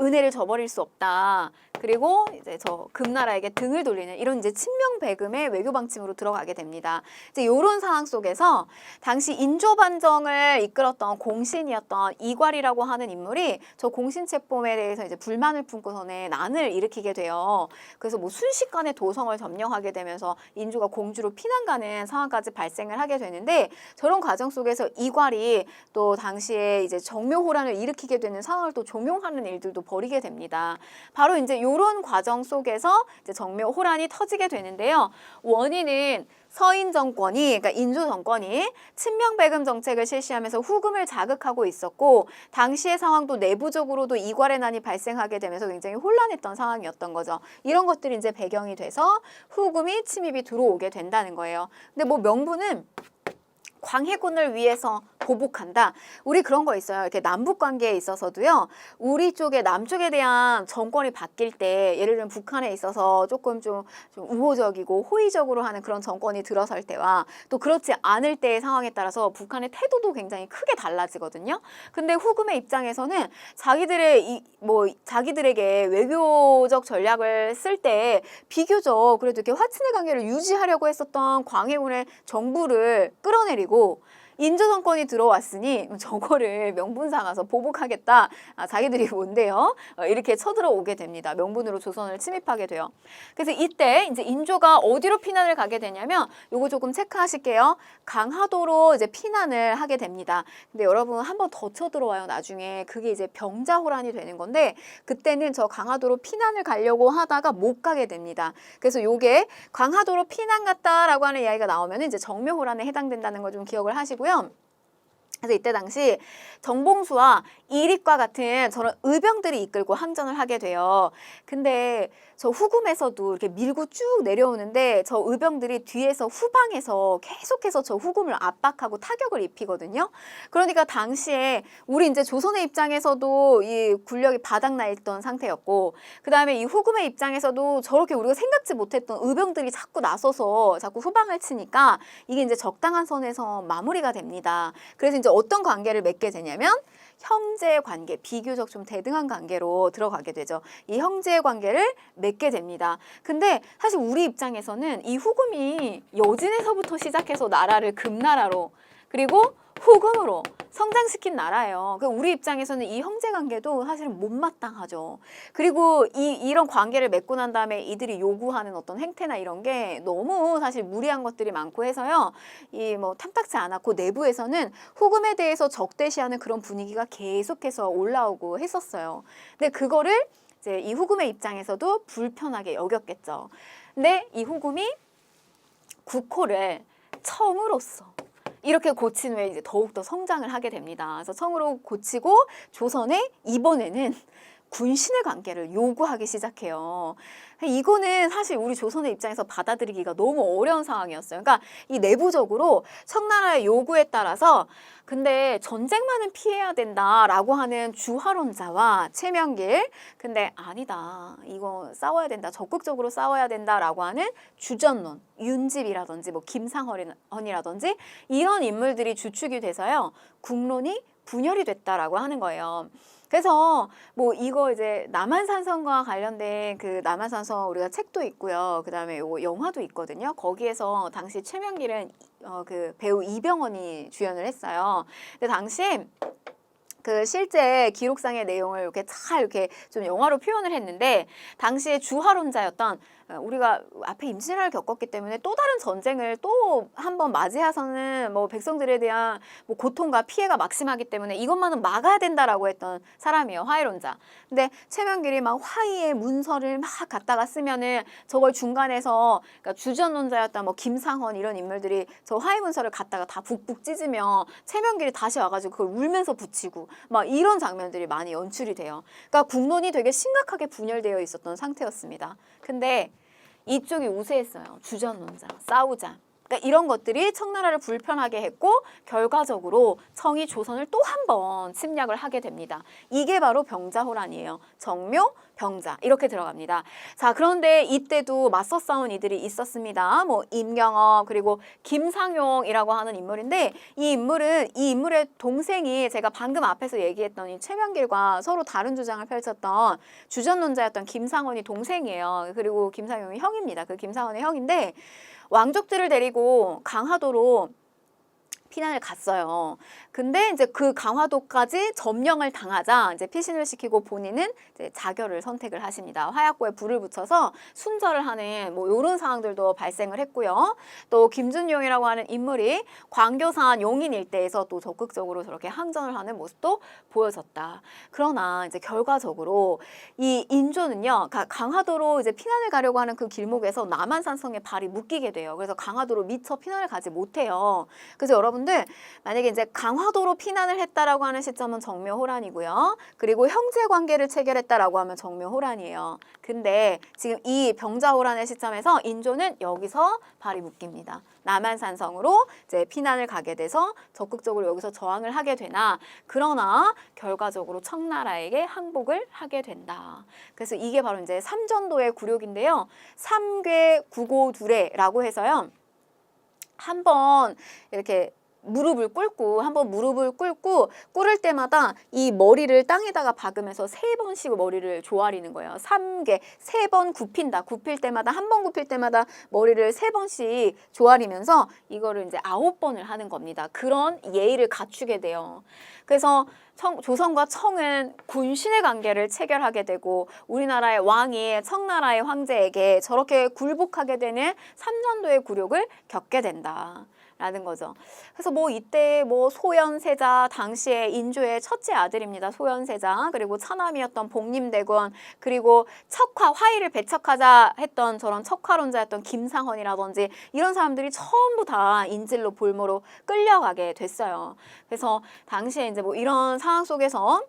은혜를 저버릴 수 없다. 그리고 이제 저 금나라에게 등을 돌리는 이런 이제 친명배금의 외교 방침으로 들어가게 됩니다. 이제 이런 상황 속에서 당시 인조 반정을 이끌었던 공신이었던 이괄이라고 하는 인물이 저 공신책범에 대해서 이제 불만을 품고서는 난을 일으키게 돼요. 그래서 뭐 순식간에 도성을 점령하게 되면서 인조가 공주로 피난 가는 상황까지 발생을 하게 되는데, 저런 과정 속에서 이괄이 또 당시에 이제 정묘호란을 일으키게 되는 상황을 또 종용하는 일들도 벌이게 됩니다. 바로 이제 이런 과정 속에서 이제 정묘호란이 터지게 되는데요. 원인은 서인 정권이, 그러니까 인조 정권이 친명배금 정책을 실시하면서 후금을 자극하고 있었고, 당시의 상황도 내부적으로도 이괄의 난이 발생하게 되면서 굉장히 혼란했던 상황이었던 거죠. 이런 것들이 이제 배경이 돼서 후금이 침입이 들어오게 된다는 거예요. 근데 뭐 명분은 광해군을 위해서 보복한다. 우리 그런 거 있어요. 이렇게 남북 관계에 있어서도요. 우리 쪽에 남쪽에 대한 정권이 바뀔 때, 예를 들면 북한에 있어서 조금 좀 우호적이고 호의적으로 하는 그런 정권이 들어설 때와 또 그렇지 않을 때의 상황에 따라서 북한의 태도도 굉장히 크게 달라지거든요. 근데 후금의 입장에서는 자기들에게 외교적 전략을 쓸 때 비교적 그래도 이렇게 화친의 관계를 유지하려고 했었던 광해군의 정부를 끌어내리고, 인조 정권이 들어왔으니 저거를 명분 삼아서 보복하겠다. 자기들이 뭔데요? 이렇게 쳐들어오게 됩니다. 명분으로 조선을 침입하게 돼요. 그래서 이때 이제 인조가 어디로 피난을 가게 되냐면, 요거 조금 체크하실게요. 강화도로 이제 피난을 하게 됩니다. 근데 여러분 한 번 더 쳐들어와요. 나중에 그게 이제 병자호란이 되는 건데, 그때는 저 강화도로 피난을 가려고 하다가 못 가게 됩니다. 그래서 요게 강화도로 피난 갔다라고 하는 이야기가 나오면 이제 정묘호란에 해당된다는 걸 좀 기억을 하시고요. 그래서 이때 당시 정봉수와 이립과 같은 저런 의병들이 이끌고 항전을 하게 돼요. 근데 저 후금에서도 이렇게 밀고 쭉 내려오는데 저 의병들이 뒤에서 후방에서 계속해서 저 후금을 압박하고 타격을 입히거든요. 그러니까 당시에 우리 이제 조선의 입장에서도 이 군력이 바닥나 있던 상태였고, 그 다음에 이 후금의 입장에서도 저렇게 우리가 생각지 못했던 의병들이 자꾸 나서서 자꾸 후방을 치니까 이게 이제 적당한 선에서 마무리가 됩니다. 그래서 이제 어떤 관계를 맺게 되냐면 형제 관계, 비교적 좀 대등한 관계로 들어가게 되죠. 이 형제 관계를 맺게 됩니다. 근데 사실 우리 입장에서는 이 후금이 여진에서부터 시작해서 나라를 금나라로, 그리고 후금으로 성장시킨 나라예요. 그 우리 입장에서는 이 형제 관계도 사실은 못마땅하죠. 그리고 이런 관계를 맺고 난 다음에 이들이 요구하는 어떤 행태나 이런 게 너무 사실 무리한 것들이 많고 해서요. 이 뭐 탐탁지 않았고 내부에서는 후금에 대해서 적대시하는 그런 분위기가 계속해서 올라오고 했었어요. 근데 그거를 이제 이 후금의 입장에서도 불편하게 여겼겠죠. 근데 이 후금이 국호를 청으로써 이렇게 고친 후에 이제 더욱더 성장을 하게 됩니다. 그래서 청으로 고치고 조선에 이번에는 군신의 관계를 요구하기 시작해요. 이거는 사실 우리 조선의 입장에서 받아들이기가 너무 어려운 상황이었어요. 그러니까 이 내부적으로 청나라의 요구에 따라서 근데 전쟁만은 피해야 된다라고 하는 주화론자와 최명길, 근데 아니다, 이거 싸워야 된다, 적극적으로 싸워야 된다라고 하는 주전론, 윤집이라든지 뭐 김상헌이라든지 이런 인물들이 주축이 돼서요, 국론이 분열이 됐다라고 하는 거예요. 그래서 뭐 이거 이제 남한산성과 관련된 그 남한산성 우리가 책도 있고요. 그다음에 요거 영화도 있거든요. 거기에서 당시 최명길은 그 배우 이병헌이 주연을 했어요. 근데 당시 그 실제 기록상의 내용을 이렇게 잘 이렇게 좀 영화로 표현을 했는데 당시에 주화론자였던 우리가 앞에 임진왜란을 겪었기 때문에 또 다른 전쟁을 또 한 번 맞이해서는 뭐 백성들에 대한 뭐 고통과 피해가 막심하기 때문에 이것만은 막아야 된다라고 했던 사람이에요. 화해론자. 근데 최명길이 막 화의의 문서를 막 갖다가 쓰면은 저걸 중간에서 그러니까 주전론자였던 뭐 김상헌 이런 인물들이 저 화해 문서를 갖다가 다 북북 찢으며 최명길이 다시 와가지고 그걸 울면서 붙이고 막 이런 장면들이 많이 연출이 돼요. 그러니까 국론이 되게 심각하게 분열되어 있었던 상태였습니다. 근데 이쪽이 우세했어요. 주전론자, 싸우자. 그러니까 이런 것들이 청나라를 불편하게 했고 결과적으로 청이 조선을 또 한 번 침략을 하게 됩니다. 이게 바로 병자호란이에요. 정묘, 병자 이렇게 들어갑니다. 자, 그런데 이때도 맞서 싸운 이들이 있었습니다. 뭐 임경업 그리고 김상용이라고 하는 인물인데 이 인물의 동생이 제가 방금 앞에서 얘기했던 이 최명길과 서로 다른 주장을 펼쳤던 주전론자였던 김상원이 동생이에요. 그리고 김상용이 형입니다. 그 김상원의 형인데 왕족들을 데리고 강화도로 피난을 갔어요. 근데 이제 그 강화도까지 점령을 당하자 이제 피신을 시키고 본인은 이제 자결을 선택을 하십니다. 화약고에 불을 붙여서 순절을 하는 뭐 이런 상황들도 발생을 했고요. 또 김준용이라고 하는 인물이 광교산 용인 일대에서 또 적극적으로 저렇게 항전을 하는 모습도 보여졌다. 그러나 이제 결과적으로 이 인조는요, 강화도로 이제 피난을 가려고 하는 그 길목에서 남한산성에 발이 묶이게 돼요. 그래서 강화도로 미처 피난을 가지 못해요. 그래서 여러분들 만약에 이제 강화도로 피난을 했다라고 하는 시점은 정묘호란이고요. 그리고 형제 관계를 체결했다라고 하면 정묘호란이에요. 근데 지금 이 병자호란의 시점에서 인조는 여기서 발이 묶입니다. 남한산성으로 이제 피난을 가게 돼서 적극적으로 여기서 저항을 하게 되나 그러나 결과적으로 청나라에게 항복을 하게 된다. 그래서 이게 바로 이제 삼전도의 굴욕인데요. 삼괴구고두례라고 해서요. 한번 이렇게 무릎을 꿇고 꿇을 때마다 이 머리를 땅에다가 박으면서 3번씩 머리를 조아리는 거예요. 3개, 3번 굽힌다. 굽힐 때마다 한 번 굽힐 때마다 머리를 3번씩 조아리면서 이거를 이제 9번을 하는 겁니다. 그런 예의를 갖추게 돼요. 그래서 조선과 청은 군신의 관계를 체결하게 되고 우리나라의 왕이 청나라의 황제에게 저렇게 굴복하게 되는 삼전도의 굴욕을 겪게 된다. 라는 거죠. 그래서 뭐 이때 뭐 소현세자 당시에 인조의 첫째 아들입니다. 소현세자 그리고 처남이었던 복림대군 그리고 화의를 배척하자 했던 저런 척화론자였던 김상헌이라든지 이런 사람들이 전부 다 인질로 볼모로 끌려가게 됐어요. 그래서 당시에 이제 뭐 이런 상황 속에서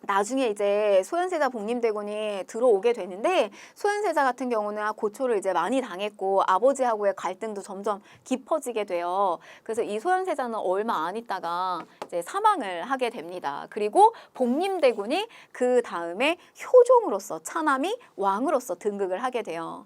나중에 이제 소현세자 복림대군이 들어오게 되는데 소현세자 같은 경우는 고초를 이제 많이 당했고 아버지하고의 갈등도 점점 깊어지게 돼요. 그래서 이 소현세자는 얼마 안 있다가 이제 사망을 하게 됩니다. 그리고 복림대군이 그 다음에 효종으로서 차남이 왕으로서 등극을 하게 돼요.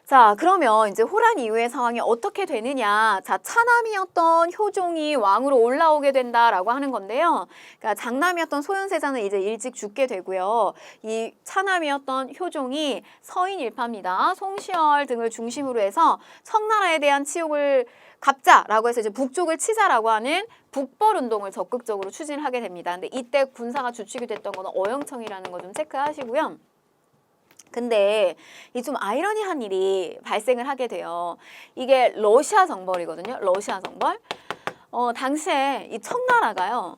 자, 그러면 이제 호란 이후의 상황이 어떻게 되느냐. 자, 차남이었던 효종이 왕으로 올라오게 된다라고 하는 건데요. 그러니까 장남이었던 소현세자는 이제 일찍 죽게 되고요. 이 차남이었던 효종이 서인일파입니다. 송시열 등을 중심으로 해서 청나라에 대한 치욕을 갚자라고 해서 이제 북쪽을 치자라고 하는 북벌운동을 적극적으로 추진하게 됩니다. 근데 이때 군사가 주축이 됐던 거는 어영청이라는 거 좀 체크하시고요. 근데 이 좀 아이러니한 일이 발생을 하게 돼요. 이게 러시아 정벌이거든요. 러시아 정벌. 당시에 이 청나라가요.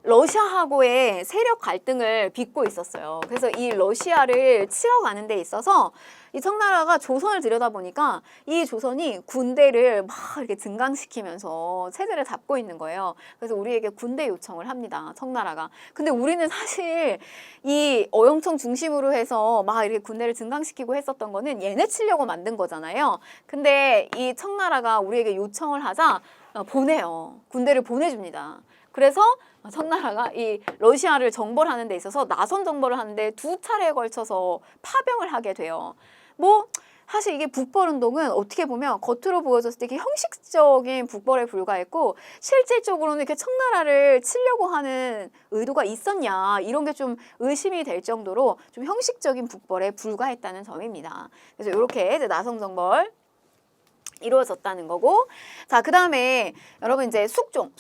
러시아하고의 세력 갈등을 빚고 있었어요. 그래서 이 러시아를 치러 가는 데 있어서 이 청나라가 조선을 들여다보니까 이 조선이 군대를 막 이렇게 증강시키면서 체제를 잡고 있는 거예요. 그래서 우리에게 군대 요청을 합니다. 청나라가. 근데 우리는 사실 이 어영청 중심으로 해서 막 이렇게 군대를 증강시키고 했었던 거는 얘네 치려고 만든 거잖아요. 근데 이 청나라가 우리에게 요청을 하자 보내요. 군대를 보내줍니다. 그래서 청나라가 이 러시아를 정벌하는 데 있어서 나선 정벌을 하는데 2차례에 걸쳐서 파병을 하게 돼요. 뭐 사실 이게 북벌운동은 어떻게 보면 겉으로 보여졌을 때 이게 형식적인 북벌에 불과했고 실질적으로는 이렇게 청나라를 치려고 하는 의도가 있었냐 이런 게 좀 의심이 될 정도로 좀 형식적인 북벌에 불과했다는 점입니다. 그래서 이렇게 이제 나선 정벌 이루어졌다는 거고, 자, 그 다음에 여러분 이제 숙종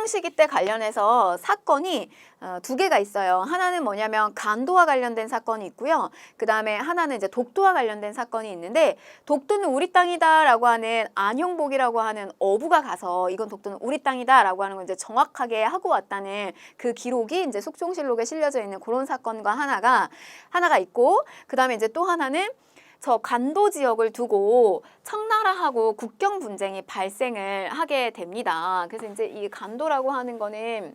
시기 때 관련해서 사건이 2개가 있어요. 하나는 뭐냐면 간도와 관련된 사건이 있고요. 그 다음에 하나는 이제 독도와 관련된 사건이 있는데, 독도는 우리 땅이다라고 하는 안형복이라고 하는 어부가 가서 이건 독도는 우리 땅이다라고 하는 걸 이제 정확하게 하고 왔다는 그 기록이 이제 숙종실록에 실려져 있는 그런 사건과 하나가 있고, 그 다음에 이제 또 하나는 저 간도 지역을 두고 청나라하고 국경 분쟁이 발생을 하게 됩니다. 그래서 이제 이 간도라고 하는 거는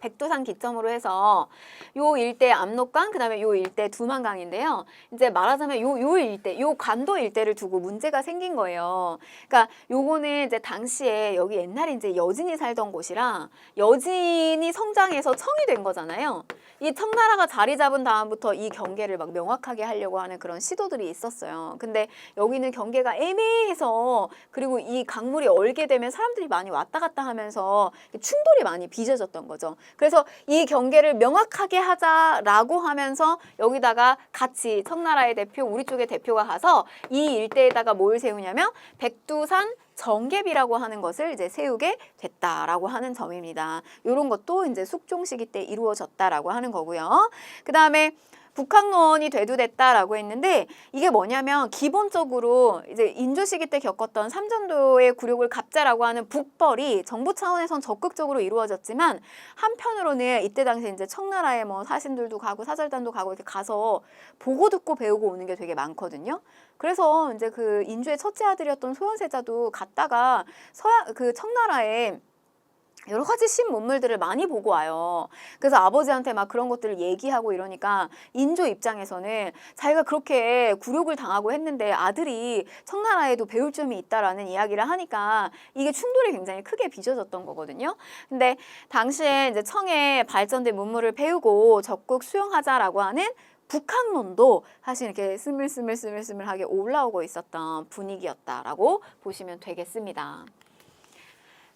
백두산 기점으로 해서 요 일대 압록강, 그다음에 요 일대 두만강인데요. 이제 말하자면 요 일대, 요 간도 일대를 두고 문제가 생긴 거예요. 그러니까 요거는 이제 당시에 여기 옛날에 이제 여진이 살던 곳이라 여진이 성장해서 청이 된 거잖아요. 이 청나라가 자리 잡은 다음부터 이 경계를 막 명확하게 하려고 하는 그런 시도들이 있었어요. 근데 여기는 경계가 애매해서 그리고 이 강물이 얼게 되면 사람들이 많이 왔다 갔다 하면서 충돌이 많이 빚어졌던 거죠. 그래서 이 경계를 명확하게 하자라고 하면서 여기다가 같이 청나라의 대표, 우리 쪽의 대표가 가서 이 일대에다가 뭘 세우냐면 백두산 정계비라고 하는 것을 이제 세우게 됐다라고 하는 점입니다. 이런 것도 이제 숙종 시기 때 이루어졌다라고 하는 거고요. 그 다음에 북학론이 대두됐다라고 했는데 이게 뭐냐면 기본적으로 이제 인조 시기 때 겪었던 삼전도의 굴욕을 갚자라고 하는 북벌이 정부 차원에선 적극적으로 이루어졌지만 한편으로는 이때 당시에 이제 청나라의 뭐 사신들도 가고 사절단도 가고 이렇게 가서 보고 듣고 배우고 오는 게 되게 많거든요. 그래서 이제 그 인조의 첫째 아들이었던 소현세자도 갔다가 그 청나라에 여러 가지 신문물들을 많이 보고 와요. 그래서 아버지한테 막 그런 것들을 얘기하고 이러니까 인조 입장에서는 자기가 그렇게 굴욕을 당하고 했는데 아들이 청나라에도 배울 점이 있다라는 이야기를 하니까 이게 충돌이 굉장히 크게 빚어졌던 거거든요. 근데 당시에 이제 청에 발전된 문물을 배우고 적극 수용하자라고 하는 북학론도 사실 이렇게 스물스물하게 올라오고 있었던 분위기였다라고 보시면 되겠습니다.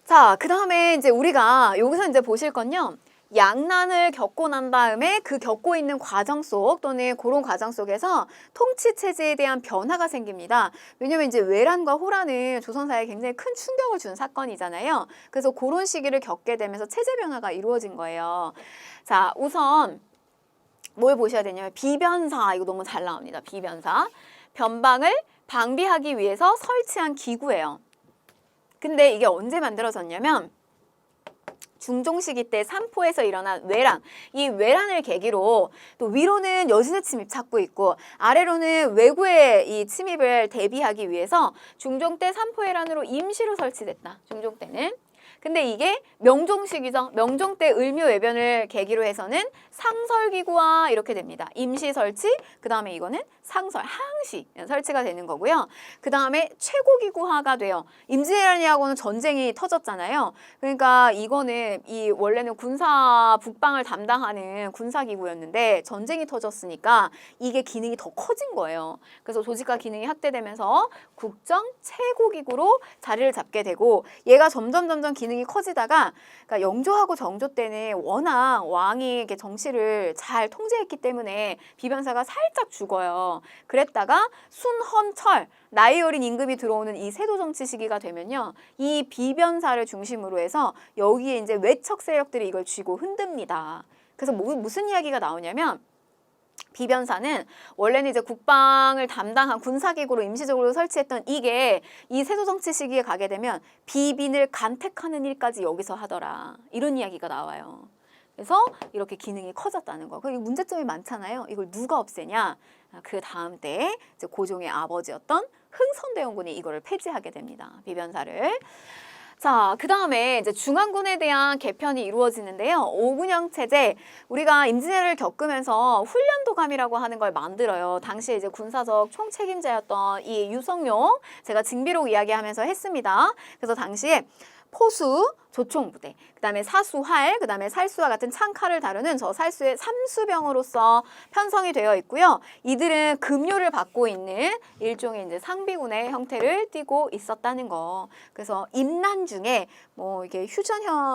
자, 그 다음에 이제 우리가 여기서 이제 보실 건요. 양난을 겪고 난 다음에 그 겪고 있는 과정 속 또는 그런 과정 속에서 통치 체제에 대한 변화가 생깁니다. 왜냐면 이제 외란과 호란은 조선사에 굉장히 큰 충격을 준 사건이잖아요. 그래서 그런 시기를 겪게 되면서 체제 변화가 이루어진 거예요. 자, 우선 뭘 보셔야 되냐면 비변사, 이거 너무 잘 나옵니다. 비변사. 변방을 방비하기 위해서 설치한 기구예요. 근데 이게 언제 만들어졌냐면 중종 시기 때 삼포에서 일어난 외란, 이 외란을 계기로 또 위로는 여진의 침입 찾고 있고 아래로는 외구의 이 침입을 대비하기 위해서 중종 때 삼포해란으로 임시로 설치됐다. 중종 때는. 근데 이게 명종식이죠. 명종 때 을묘외변을 계기로 해서는 상설기구화 이렇게 됩니다. 임시 설치, 그 다음에 이거는 상설, 항시 설치가 되는 거고요. 그 다음에 최고기구화가 돼요. 임진왜란이하고는 전쟁이 터졌잖아요. 그러니까 이거는 이 원래는 군사 북방을 담당하는 군사기구였는데 전쟁이 터졌으니까 이게 기능이 더 커진 거예요. 그래서 조직과 기능이 확대되면서 국정 최고기구로 자리를 잡게 되고 얘가 점점 기능이 커지다가 그러니까 영조하고 정조 때는 워낙 왕이 이렇게 정치를 잘 통제했기 때문에 비변사가 살짝 죽어요. 그랬다가 순헌철 나이 어린 임금이 들어오는 이 세도 정치 시기가 되면요. 이 비변사를 중심으로 해서 여기에 이제 외척 세력들이 이걸 쥐고 흔듭니다. 그래서 무슨 이야기가 나오냐면 비변사는 원래는 이제 국방을 담당한 군사기구로 임시적으로 설치했던 이게 이 세도 정치 시기에 가게 되면 비빈을 간택하는 일까지 여기서 하더라. 이런 이야기가 나와요. 그래서 이렇게 기능이 커졌다는 거. 그리고 문제점이 많잖아요. 이걸 누가 없애냐? 그 다음 때 이제 고종의 아버지였던 흥선대원군이 이거를 폐지하게 됩니다. 비변사를. 자, 그 다음에 이제 중앙군에 대한 개편이 이루어지는데요. 오군영 체제, 우리가 임진왜란을 겪으면서 훈련도감이라고 하는 걸 만들어요. 당시에 이제 군사적 총책임자였던 이 유성룡, 제가 징비록 이야기하면서 했습니다. 그래서 당시에 포수, 조총부대, 그 다음에 사수활, 그 다음에 살수와 같은 창칼을 다루는 저 살수의 삼수병으로서 편성이 되어 있고요. 이들은 급료를 받고 있는 일종의 이제 상비군의 형태를 띠고 있었다는 거. 그래서 임난 중에 뭐 이게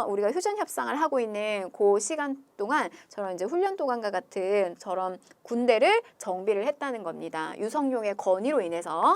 우리가 휴전 협상을 하고 있는 그 시간 동안 저런 이제 훈련도관과 같은 저런 군대를 정비를 했다는 겁니다. 유성룡의 건의로 인해서.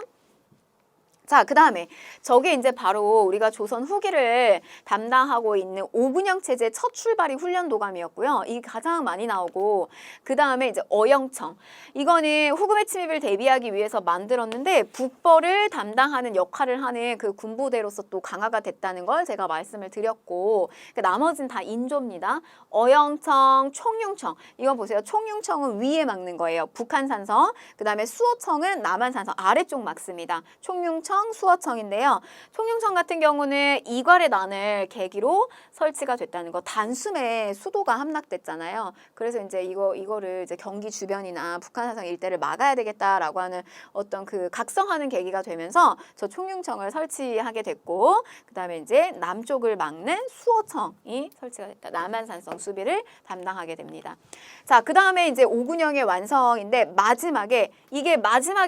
자, 그 다음에 저게 이제 바로 우리가 조선 후기를 담당하고 있는 오군영 체제 첫 출발이 훈련도감이었고요. 이게 가장 많이 나오고 그 다음에 이제 어영청. 이거는 후금의 침입을 대비하기 위해서 만들었는데 북벌을 담당하는 역할을 하는 그 군부대로서 또 강화가 됐다는 걸 제가 말씀을 드렸고 나머지는 다 인조입니다. 어영청, 총융청. 이거 보세요. 총융청은 위에 막는 거예요. 북한산성. 그 다음에 수호청은 남한산성 아래쪽 막습니다. 총융청 수어청인데요. 총융청 같은 경우는 이괄의 난을 계기로 설치가 됐다는 거. 단숨에 수도가 함락됐잖아요. 그래서 이제 이거를 이제 경기 주변이나 북한산성 일대를 막아야 되겠다라고 하는 어떤 그 각성하는 계기가 되면서 저 총융청을 설치하게 됐고, 그다음에 이제 남쪽을 막는 수어청이 설치가 됐다. 남한산성 수비를 담당하게 됩니다. 자, 그다음에 이제 오군영의 완성인데 마지막에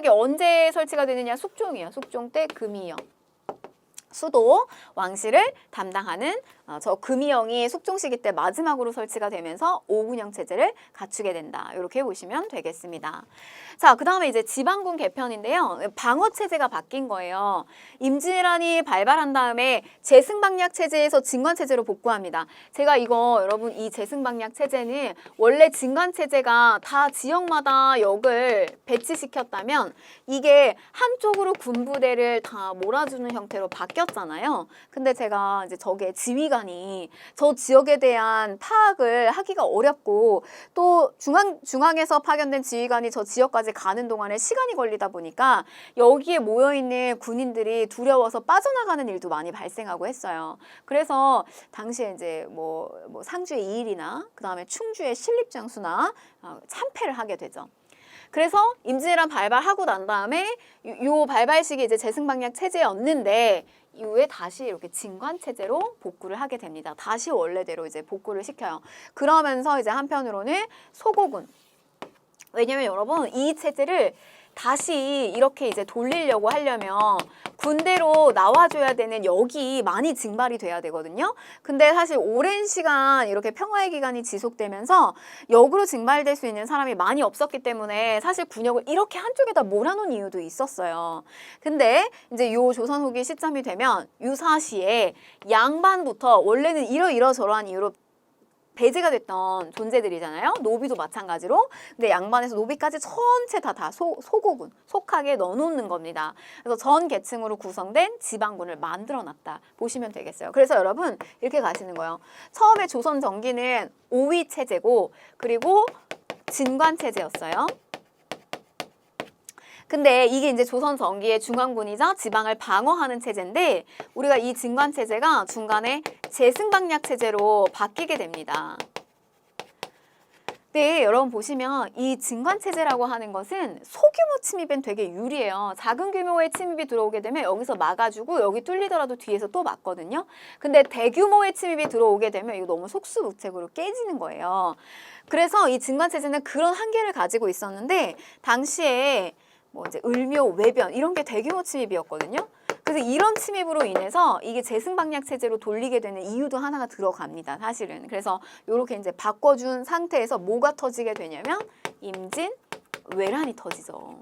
언제 설치가 되느냐? 숙종이에요. 숙종 때 금이영. 수도 왕실을 담당하는 저 금이영이 숙종 시기 때 마지막으로 설치가 되면서 오군영 체제를 갖추게 된다. 이렇게 보시면 되겠습니다. 자, 그 다음에 이제 지방군 개편인데요. 방어 체제가 바뀐 거예요. 임진왜란이 발발한 다음에 재승방약 체제에서 진관 체제로 복구합니다. 제가 이거 여러분 이 재승방약 체제는 원래 진관 체제가 다 지역마다 역을 배치시켰다면 이게 한쪽으로 군부대를 다 몰아주는 형태로 바뀌었잖아요. 근데 제가 이제 저게 지휘관이 저 지역에 대한 파악을 하기가 어렵고 또 중앙에서 파견된 지휘관이 저 지역까지 가는 동안에 시간이 걸리다 보니까 여기에 모여있는 군인들이 두려워서 빠져나가는 일도 많이 발생하고 했어요. 그래서 당시에 이제 뭐 상주의 이일이나 그 다음에 충주의 신립장수나 참패를 하게 되죠. 그래서 임진왜란 발발하고 난 다음에 요 발발 시기 이제 재승방약 체제였는데 이후에 다시 이렇게 진관 체제로 복구를 하게 됩니다. 다시 원래대로 이제 복구를 시켜요. 그러면서 이제 한편으로는 소고군. 왜냐면 여러분 이 체제를 다시 이렇게 이제 돌리려고 하려면 군대로 나와줘야 되는 역이 많이 증발이 돼야 되거든요. 근데 사실 오랜 시간 이렇게 평화의 기간이 지속되면서 역으로 증발될 수 있는 사람이 많이 없었기 때문에 사실 군역을 이렇게 한쪽에다 몰아놓은 이유도 있었어요. 근데 이제 요 조선 후기 시점이 되면 유사시에 양반부터 원래는 이러저러한 이유로 배제가 됐던 존재들이잖아요. 노비도 마찬가지로. 근데 양반에서 노비까지 전체 다 소고군, 속하게 넣어놓는 겁니다. 그래서 전 계층으로 구성된 지방군을 만들어놨다. 보시면 되겠어요. 그래서 여러분 이렇게 가시는 거예요. 처음에 조선 정기는 오위 체제고 그리고 진관 체제였어요. 근데 이게 이제 조선 전기의 중앙군이자 지방을 방어하는 체제인데 우리가 이 진관 체제가 중간에 제승방약 체제로 바뀌게 됩니다. 네, 여러분 보시면 이 진관체제라고 하는 것은 소규모 침입엔 되게 유리해요. 작은 규모의 침입이 들어오게 되면 여기서 막아주고 여기 뚫리더라도 뒤에서 또 막거든요. 근데 대규모의 침입이 들어오게 되면 이거 너무 속수무책으로 깨지는 거예요. 그래서 이 진관체제는 그런 한계를 가지고 있었는데 당시에 뭐 이제 을묘, 외변 이런 게 대규모 침입이었거든요. 그래서 이런 침입으로 인해서 이게 제승방약 체제로 돌리게 되는 이유도 하나가 들어갑니다. 사실은. 그래서 이렇게 이제 바꿔준 상태에서 뭐가 터지게 되냐면 임진, 외란이 터지죠.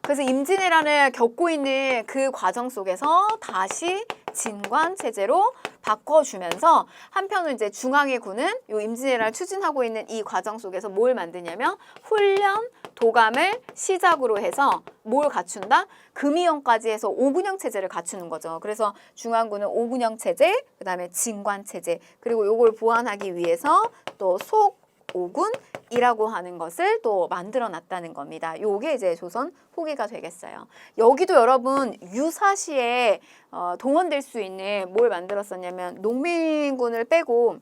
그래서 임진왜란을 겪고 있는 그 과정 속에서 다시 진관 체제로 바꿔주면서 한편으로 이제 중앙의 군은 요 임진왜란을 추진하고 있는 이 과정 속에서 뭘 만드냐면 훈련, 도감을 시작으로 해서 뭘 갖춘다? 금이형까지 해서 5군형 체제를 갖추는 거죠. 그래서 중앙군은 5군형 체제, 그 다음에 진관 체제, 그리고 요걸 보완하기 위해서 또 속오군이라고 하는 것을 또 만들어 놨다는 겁니다. 요게 이제 조선 후기가 되겠어요. 여기도 여러분 유사시에 동원될 수 있는 뭘 만들었었냐면 농민군을 빼고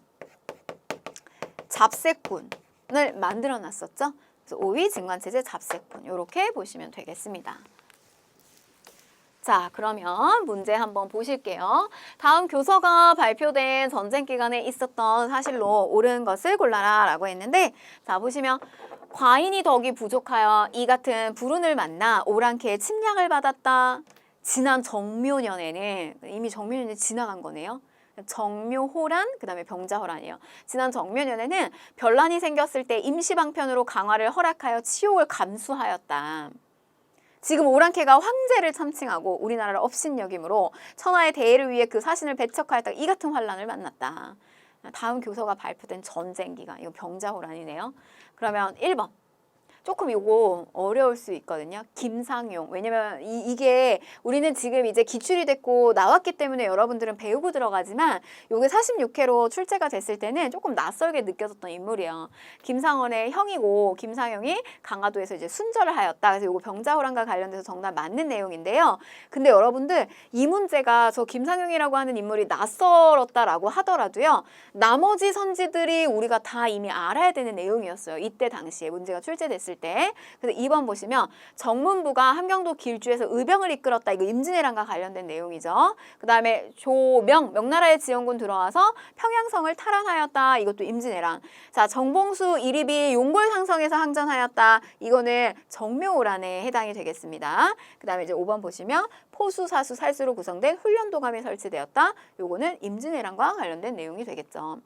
잡색군을 만들어 놨었죠. 그래서 5위 진관체제 잡색군 이렇게 보시면 되겠습니다. 자, 그러면 문제 한번 보실게요. 다음 교서가 발표된 전쟁 기간에 있었던 사실로 옳은 것을 골라라 라고 했는데 자, 보시면 과인이 덕이 부족하여 이 같은 불운을 만나 오랑캐의 침략을 받았다. 지난 정묘년에는 이미 정묘년이 지나간 거네요. 정묘호란, 그 다음에 병자호란이에요. 지난 정묘년에는 변란이 생겼을 때 임시방편으로 강화를 허락하여 치욕을 감수하였다. 지금 오랑캐가 황제를 참칭하고 우리나라를 업신여김으로 천하의 대의를 위해 그 사신을 배척하였다가 이 같은 환란을 만났다. 다음 교서가 발표된 전쟁 기간, 이거 병자호란이네요. 그러면 1번. 조금 이거 어려울 수 있거든요. 김상용. 왜냐면 이게 우리는 지금 이제 기출이 됐고 나왔기 때문에 여러분들은 배우고 들어가지만 요게 46회로 출제가 됐을 때는 조금 낯설게 느껴졌던 인물이에요. 김상원의 형이고 김상용이 강화도에서 이제 순절을 하였다. 그래서 요거 병자호란과 관련돼서 정답 맞는 내용인데요. 근데 여러분들 이 문제가 저 김상용이라고 하는 인물이 낯설었다라고 하더라도요. 나머지 선지들이 우리가 다 이미 알아야 되는 내용이었어요. 이때 당시에 문제가 출제됐을 때. 그래서 2번 보시면 정문부가 함경도 길주에서 의병을 이끌었다. 이거 임진왜란과 관련된 내용이죠. 그 다음에 조명, 명나라의 지원군 들어와서 평양성을 탈환하였다. 이것도 임진왜란. 자, 정봉수 이립이 용골상성에서 항전하였다. 이거는 정묘호란에 해당이 되겠습니다. 그 다음에 이제 5번 보시면 포수, 사수, 살수로 구성된 훈련도감이 설치되었다. 요거는 임진왜란과 관련된 내용이 되겠죠.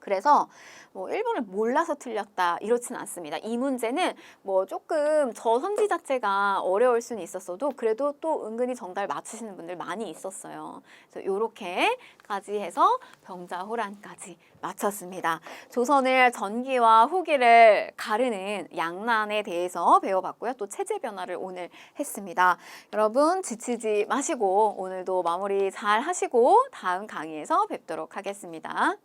그래서 뭐 1번을 몰라서 틀렸다 이렇진 않습니다. 이 문제는 뭐 조금 저 선지 자체가 어려울 수는 있었어도 그래도 또 은근히 정답을 맞추시는 분들 많이 있었어요. 그래서 요렇게까지 해서 병자호란까지 맞췄습니다. 조선을 전기와 후기를 가르는 양난에 대해서 배워봤고요. 또 체제 변화를 오늘 했습니다. 여러분 지치지 마시고 오늘도 마무리 잘 하시고 다음 강의에서 뵙도록 하겠습니다.